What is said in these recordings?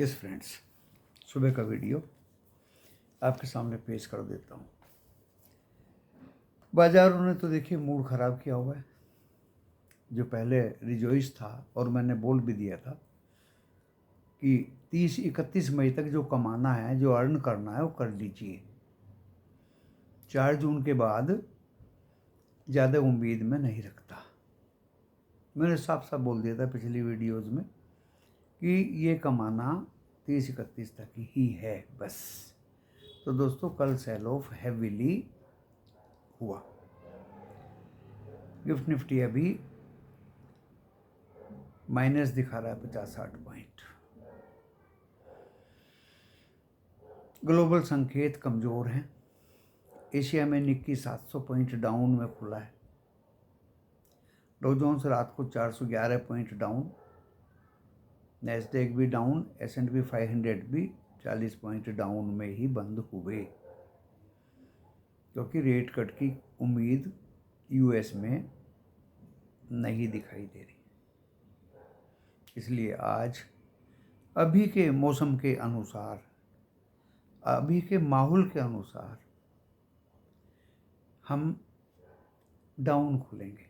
Yes friends, सुबह का video आपके सामने पेश कर देता हूँ। बाजारों ने तो देखिए मूड ख़राब किया हुआ है। जो पहले रिजॉइस था और मैंने बोल भी दिया था कि 30-31 मई तक जो कमाना है, जो अर्न करना है वो कर लीजिए। 4 जून के बाद ज़्यादा उम्मीद मैं नहीं रखता। मैंने साफ साफ बोल दिया था पिछली वीडियोज़ में कि ये कमाना 30-31 तक ही है बस। तो दोस्तों कल सेल ऑफ हैवीली हुआ। गिफ्ट निफ्टी अभी माइनस दिखा रहा है 50-60 पॉइंट। ग्लोबल संकेत कमज़ोर हैं। एशिया में निक्की 700 पॉइंट डाउन में खुला है। डॉ जोन्स रात को 411 पॉइंट डाउन, नैस्डैक भी डाउन, S&P 500 भी 40 पॉइंट डाउन में ही बंद हुए, क्योंकि रेट कट की उम्मीद यूएस में नहीं दिखाई दे रही। इसलिए आज अभी के मौसम के अनुसार, अभी के माहौल के अनुसार हम डाउन खुलेंगे।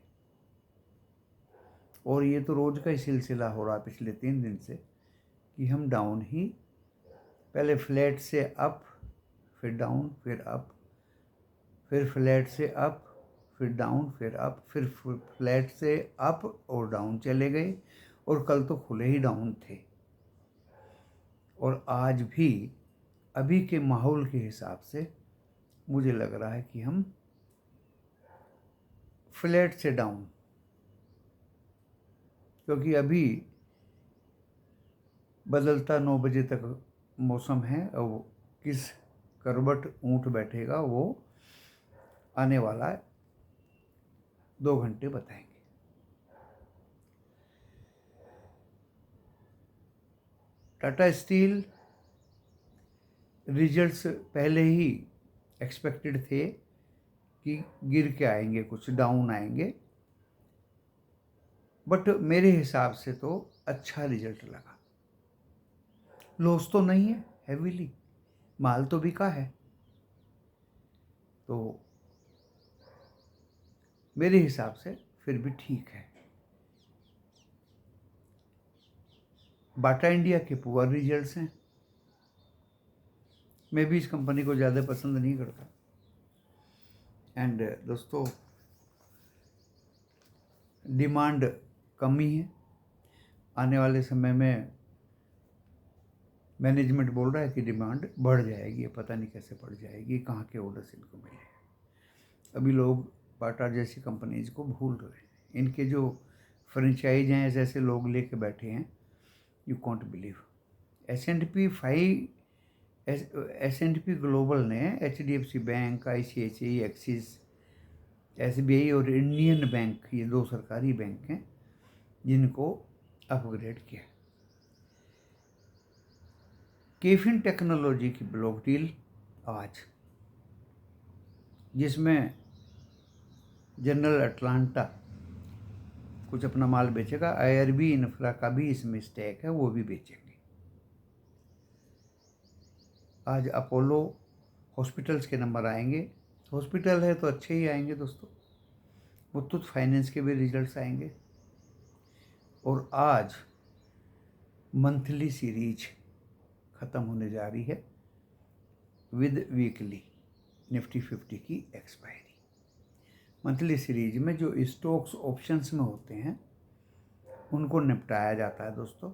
और ये तो रोज़ का ही सिलसिला हो रहा है पिछले 3 दिन से कि हम डाउन ही, पहले फ्लैट से अप, फिर डाउन, फिर अप, फिर फ्लैट से अप, फिर डाउन, फिर अप, फिर फ्लैट से अप और डाउन चले गए। और कल तो खुले ही डाउन थे। और आज भी अभी के माहौल के हिसाब से मुझे लग रहा है कि हम फ्लैट से डाउन, क्योंकि अभी बदलता 9 बजे तक मौसम है और किस करवट ऊँट बैठेगा वो आने वाला है, 2 घंटे बताएंगे। टाटा स्टील रिजल्ट्स पहले ही एक्सपेक्टेड थे कि गिर के आएंगे, कुछ डाउन आएंगे, बट मेरे हिसाब से तो अच्छा रिजल्ट लगा। लॉस तो नहीं है, हैवीली माल तो बिका है, तो मेरे हिसाब से फिर भी ठीक है। बाटा इंडिया के पुअर रिजल्ट्स हैं। मैं भी इस कंपनी को ज़्यादा पसंद नहीं करता। एंड दोस्तों डिमांड कमी है। आने वाले समय में मैनेजमेंट बोल रहा है कि डिमांड बढ़ जाएगी। पता नहीं कैसे बढ़ जाएगी, कहाँ के ऑर्डर्स इनको मिले। अभी लोग बाटा जैसी कंपनीज को भूल रहे हैं। इनके जो फ्रेंचाइज हैं ऐसे ऐसे लोग लेके बैठे हैं, you can't believe. S&P global ने HDFC bank, ICICI, axis, SBI और इंडियन बैंक, ये 2 सरकारी बैंक हैं जिनको अपग्रेड किया। केफिन टेक्नोलॉजी की ब्लॉक डील आज, जिसमें जनरल अटलांटा कुछ अपना माल बेचेगा, IRB इंफ्रा का भी इसमें स्टेक है, वो भी बेचेंगे। आज अपोलो हॉस्पिटल्स के नंबर आएंगे। हॉस्पिटल है तो अच्छे ही आएंगे दोस्तों। मुथूट फाइनेंस के भी रिजल्ट्स आएंगे। और आज मंथली सीरीज ख़त्म होने जा रही है विद वीकली निफ्टी 50 की एक्सपायरी। मंथली सीरीज में जो स्टॉक्स ऑप्शंस में होते हैं उनको निपटाया जाता है दोस्तों।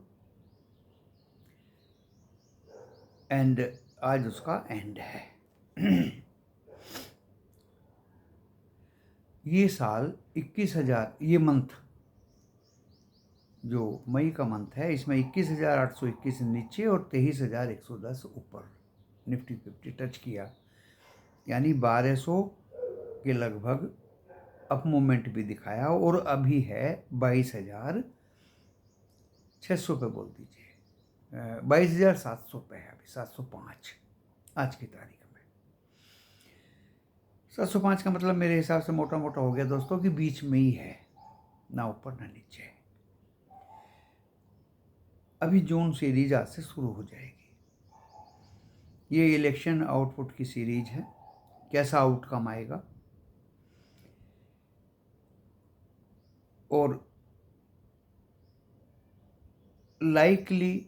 एंड आज उसका एंड है। ये साल 21,000, ये मंथ जो मई का मंथ है, इसमें 21,821 नीचे और 23,110 ऊपर निफ्टी 50 टच किया, यानी 1200 के लगभग अप मूवमेंट भी दिखाया। और अभी है 22,600 पे, बोल दीजिए 22,700 पे है अभी, 705 आज की तारीख में। 705 का मतलब मेरे हिसाब से मोटा मोटा हो गया दोस्तों कि बीच में ही है, ना ऊपर ना नीचे। अभी जून सीरीज आज से शुरू हो जाएगी। ये इलेक्शन आउटपुट की सीरीज है, कैसा आउटकम आएगा और लाइकली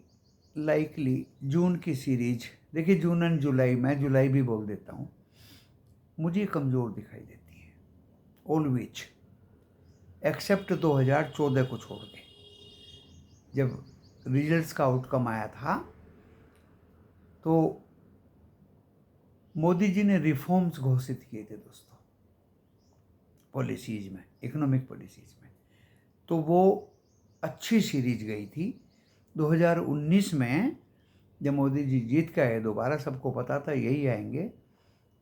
जून की सीरीज। देखिए जून एंड जुलाई, मैं जुलाई भी बोल देता हूँ, मुझे कमज़ोर दिखाई देती है ऑलवेज, एक्सेप्ट 2014 को छोड़ के, जब रिजल्ट्स का आउटकम आया था तो मोदी जी ने रिफॉर्म्स घोषित किए थे दोस्तों, पॉलिसीज में, इकोनॉमिक पॉलिसीज में, तो वो अच्छी सीरीज गई थी। 2019 में जब मोदी जी जीत के आए दोबारा, सबको पता था यही आएंगे,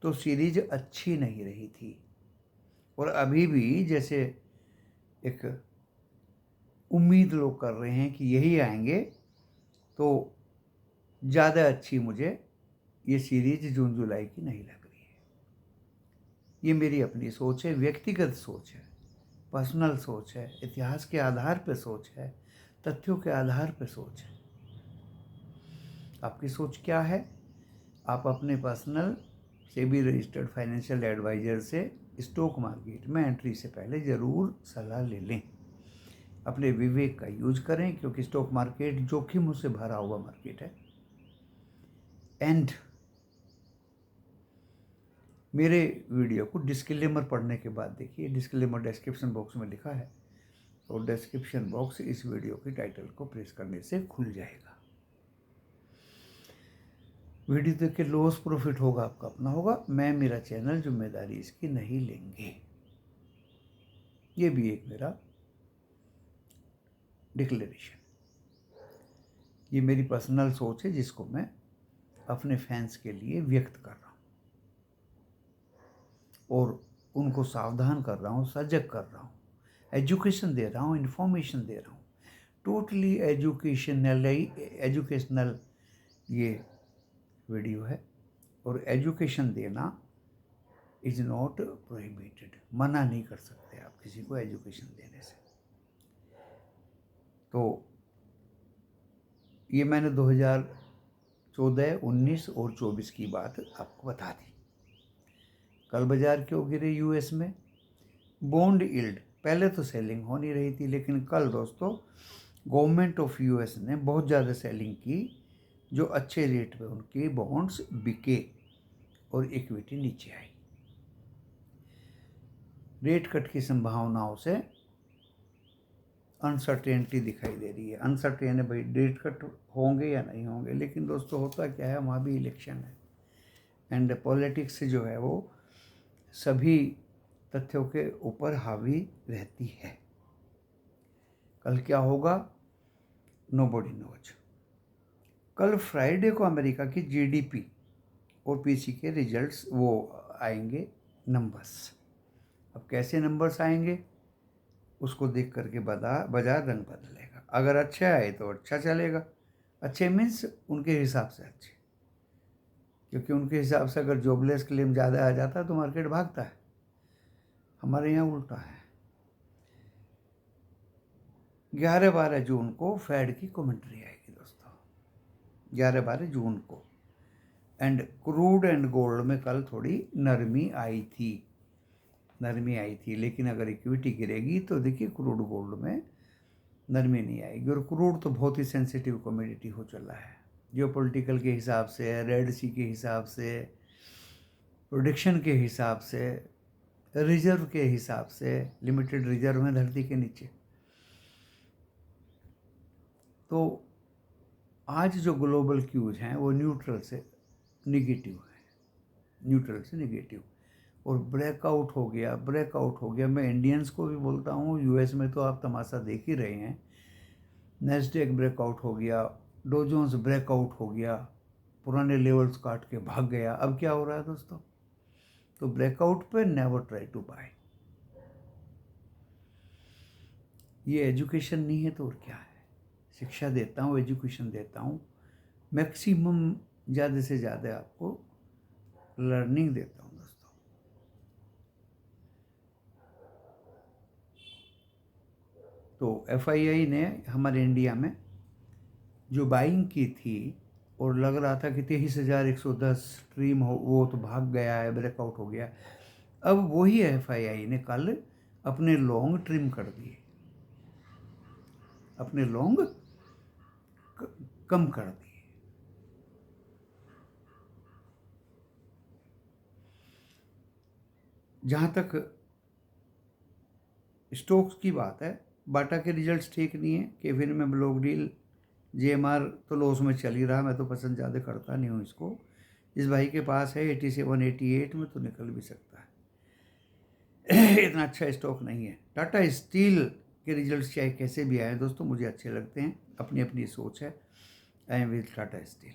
तो सीरीज अच्छी नहीं रही थी। और अभी भी जैसे एक उम्मीद लोग कर रहे हैं कि यही आएंगे, तो ज़्यादा अच्छी मुझे ये सीरीज जून जुलाई की नहीं लग रही है। ये मेरी अपनी सोच है, व्यक्तिगत सोच है, पर्सनल सोच है, इतिहास के आधार पर सोच है, तथ्यों के आधार पर सोच है। आपकी सोच क्या है? आप अपने personal SEBI registered financial adviser से स्टॉक मार्केट में एंट्री से पहले ज़रूर सलाह ले लें। अपने विवेक का यूज करें, क्योंकि स्टॉक मार्केट जोखिमों से भरा हुआ मार्केट है। एंड मेरे वीडियो को डिस्क्लेमर पढ़ने के बाद देखिए, डिस्क्लेमर डिस्क्रिप्शन बॉक्स में लिखा है, और डिस्क्रिप्शन बॉक्स इस वीडियो के टाइटल को प्रेस करने से खुल जाएगा। वीडियो देख के लॉस प्रॉफिट होगा आपका अपना होगा, मैं मेरा चैनल जिम्मेदारी इसकी नहीं लेंगे। ये भी एक मेरा डिक्लेरेशन, ये मेरी पर्सनल सोच है जिसको मैं अपने फैंस के लिए व्यक्त कर रहा हूँ और उनको सावधान कर रहा हूँ, सजग कर रहा हूँ, एजुकेशन दे रहा हूँ, इन्फॉर्मेशन दे रहा हूँ। टोटली एजुकेशनल ये वीडियो है, और एजुकेशन देना इज नॉट प्रोहिबिटेड, मना नहीं कर सकते आप किसी को एजुकेशन देने से। तो ये मैंने 2014, 19 और 24 की बात आपको बता दी। कल बाजार क्यों गिरे यूएस में? बॉन्ड यील्ड पहले तो सेलिंग हो नहीं रही थी, लेकिन कल दोस्तों गवर्नमेंट ऑफ यूएस ने बहुत ज़्यादा सेलिंग की, जो अच्छे रेट पे उनके बॉन्ड्स बिके और इक्विटी नीचे आई। रेट कट की संभावनाओं से अनसर्टेनिटी दिखाई दे रही है। अनसर्टेन है भाई, रेट कट होंगे या नहीं होंगे, लेकिन दोस्तों होता क्या है, वहाँ भी इलेक्शन है, एंड पॉलिटिक्स जो है वो सभी तथ्यों के ऊपर हावी रहती है। कल क्या होगा, नोबडी नोज। कल फ्राइडे को अमेरिका की जीडीपी और पीसी के रिजल्ट्स वो आएंगे, नंबर्स। अब कैसे नंबर्स आएंगे उसको देख करके बाजार रंग बदलेगा। अगर अच्छे आए तो अच्छा चलेगा, अच्छे मीन्स उनके हिसाब से अच्छे, क्योंकि उनके हिसाब से अगर जॉबलेस क्लेम ज़्यादा आ जाता है तो मार्केट भागता है। हमारे यहाँ उल्टा है। 11-12 जून को फेड की कमेंट्री आएगी दोस्तों, 11-12 जून को। एंड क्रूड एंड गोल्ड में कल थोड़ी नरमी आई थी, लेकिन अगर इक्विटी गिरेगी तो देखिए क्रूड गोल्ड में नरमी नहीं आएगी। और क्रूड तो बहुत ही सेंसिटिव कमोडिटी हो चला है, जियोपॉलिटिकल के हिसाब से, रेड सी के हिसाब से, प्रोडक्शन के हिसाब से, रिजर्व के हिसाब से। लिमिटेड रिजर्व है धरती के नीचे। तो आज जो ग्लोबल क्यूज हैं वो न्यूट्रल से निगेटिव है, और ब्रेकआउट हो गया। मैं इंडियंस को भी बोलता हूँ, यूएस में तो आप तमाशा देख ही रहे हैं, नेस्डेक ब्रेकआउट हो गया, डो जोन्स ब्रेकआउट हो गया, पुराने लेवल्स काट के भाग गया। अब क्या हो रहा है दोस्तों, तो ब्रेकआउट पे नेवर ट्राई टू बाय। ये एजुकेशन नहीं है तो और क्या है? शिक्षा देता हूँ, एजुकेशन देता हूँ, मैक्सिमम ज़्यादा से ज़्यादा आपको लर्निंग देता हूँ दोस्तों। तो एफआईआई ने हमारे इंडिया में जो बाइंग की थी और लग रहा था कि 23,110 ट्रिम हो, वो तो भाग गया है, ब्रेकआउट हो गया। अब वही FII ने कल अपने लॉन्ग ट्रिम कर दिए, अपने लॉन्ग कम कर दिए। जहाँ तक स्टोक्स की बात है, बाटा के रिजल्ट्स ठीक नहीं है। केविन में ब्लॉक डील, JMR तो लॉस में चल ही रहा, मैं तो पसंद ज़्यादा करता नहीं हूँ इसको। इस भाई के पास है 87, 88 में तो निकल भी सकता है। इतना अच्छा स्टॉक नहीं है। टाटा स्टील के रिजल्ट्स चाहे कैसे भी आए दोस्तों, मुझे अच्छे लगते हैं, अपनी अपनी सोच है। I am with Tata steel.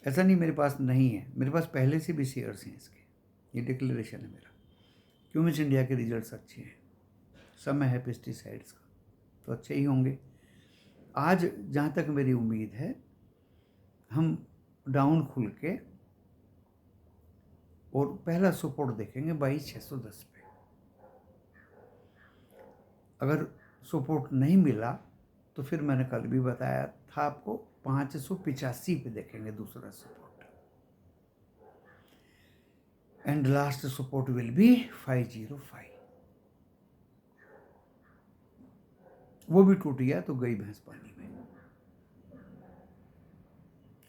ऐसा नहीं मेरे पास नहीं है, मेरे पास पहले से भी शेयर्स हैं इसके, ये डिक्लेरेशन है मेरा। क्यूमिंस इंडिया के रिजल्ट्स अच्छे हैं, समय है पेस्टिसाइड्स का तो अच्छे ही होंगे। आज जहाँ तक मेरी उम्मीद है, हम डाउन खुल के और पहला सपोर्ट देखेंगे 22,610 पे। अगर सपोर्ट नहीं मिला तो फिर मैंने कल भी बताया था आपको 585 पे देखेंगे दूसरा support, and last support will be 505। वो भी टूट गया तो गई भैंस पानी में,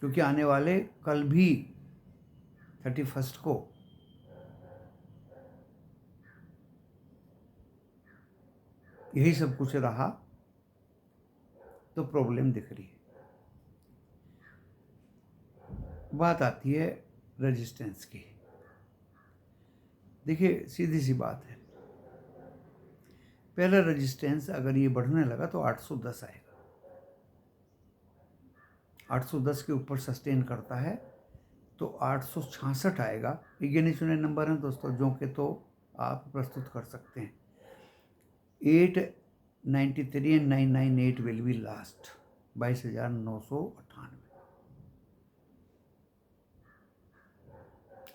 क्योंकि आने वाले कल भी 31 को यही सब कुछ रहा तो प्रॉब्लम दिख रही है। बात आती है रेजिस्टेंस की। देखिए सीधी सी बात है, पहला रेजिस्टेंस अगर ये बढ़ने लगा तो 810 आएगा। 810 के ऊपर सस्टेन करता है तो 866 आएगा। ये गिने चुने नंबर हैं दोस्तों, जो कि तो आप प्रस्तुत कर सकते हैं। 893 and 998 will be last, 22,998।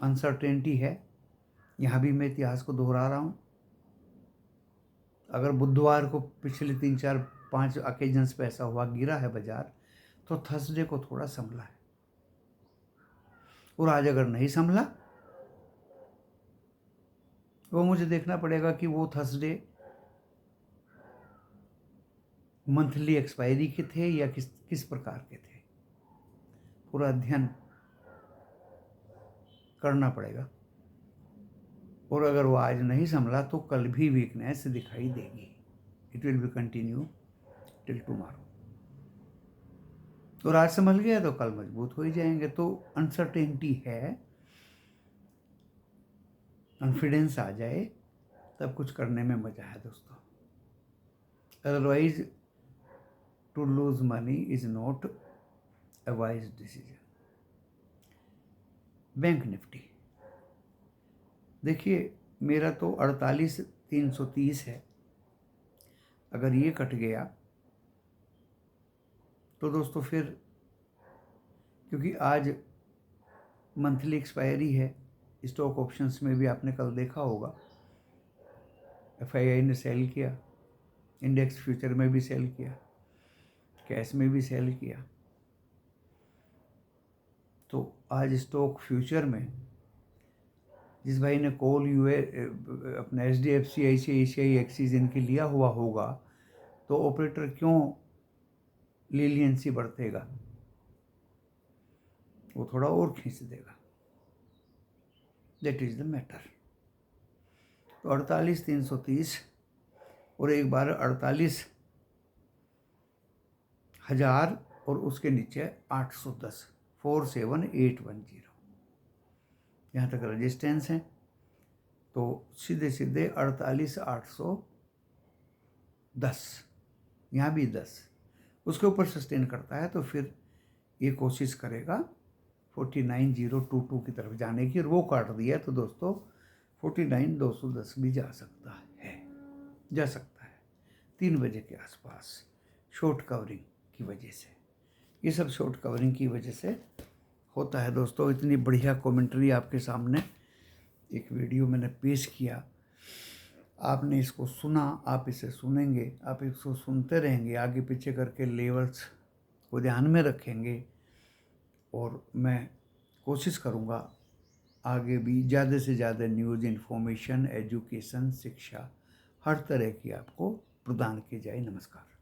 Uncertainty है, यहाँ भी मैं इतिहास को दोहरा रहा हूँ। अगर बुधवार को पिछले 3, 4, 5 ओकेजन्स पे ऐसा हुआ, गिरा है बाजार, तो थर्सडे को थोड़ा संभला है। और आज अगर नहीं संभला, वो मुझे देखना पड़ेगा कि वो थर्सडे मंथली एक्सपायरी के थे या किस प्रकार के थे, पूरा अध्ययन करना पड़ेगा। और अगर वो आज नहीं संभला तो कल भी वीकनेस दिखाई देगी। It will be continue till tomorrow. और आज संभल गया तो कल मजबूत हो ही जाएंगे। तो अनसर्टेनिटी है, कॉन्फिडेंस आ जाए तब कुछ करने में मजा है दोस्तों। Otherwise to lose money is not a wise decision. Bank Nifty देखिए, मेरा तो 48,330 है। अगर ये कट गया तो दोस्तों फिर, क्योंकि आज मंथली एक्सपायरी है, स्टॉक ऑप्शंस में भी आपने कल देखा होगा FII ने सेल किया, इंडेक्स फ्यूचर में भी सेल किया, कैश में भी सेल किया। तो आज स्टॉक फ्यूचर में जिस भाई ने कॉल अपना HDFC, ICICI एक्सिस इनके लिया हुआ होगा, तो ऑपरेटर क्यों लीलियंसी बरतेगा, वो थोड़ा और खींच देगा। That is the matter. तो 48,330 और एक बार 48,000 और उसके नीचे 810, 47810, यहाँ तक रेजिस्टेंस है। तो सीधे सीधे 48,810, यहाँ भी 10, उसके ऊपर सस्टेन करता है तो फिर ये कोशिश करेगा 49,022 की तरफ जाने की, और वो काट दिया तो दोस्तों 49,210 भी जा सकता है 3 बजे के आसपास, शॉर्ट कवरिंग की वजह से। ये सब शॉर्ट कवरिंग की वजह से होता है दोस्तों। इतनी बढ़िया कमेंट्री आपके सामने एक वीडियो मैंने पेश किया, आपने इसको सुना, आप इसे सुनेंगे, आप इसको सुनते रहेंगे, आगे पीछे करके लेवल्स को ध्यान में रखेंगे और मैं कोशिश करूँगा आगे भी ज़्यादा से ज़्यादा न्यूज़, इन्फॉर्मेशन, एजुकेशन, शिक्षा हर तरह की आपको प्रदान की जाए। नमस्कार।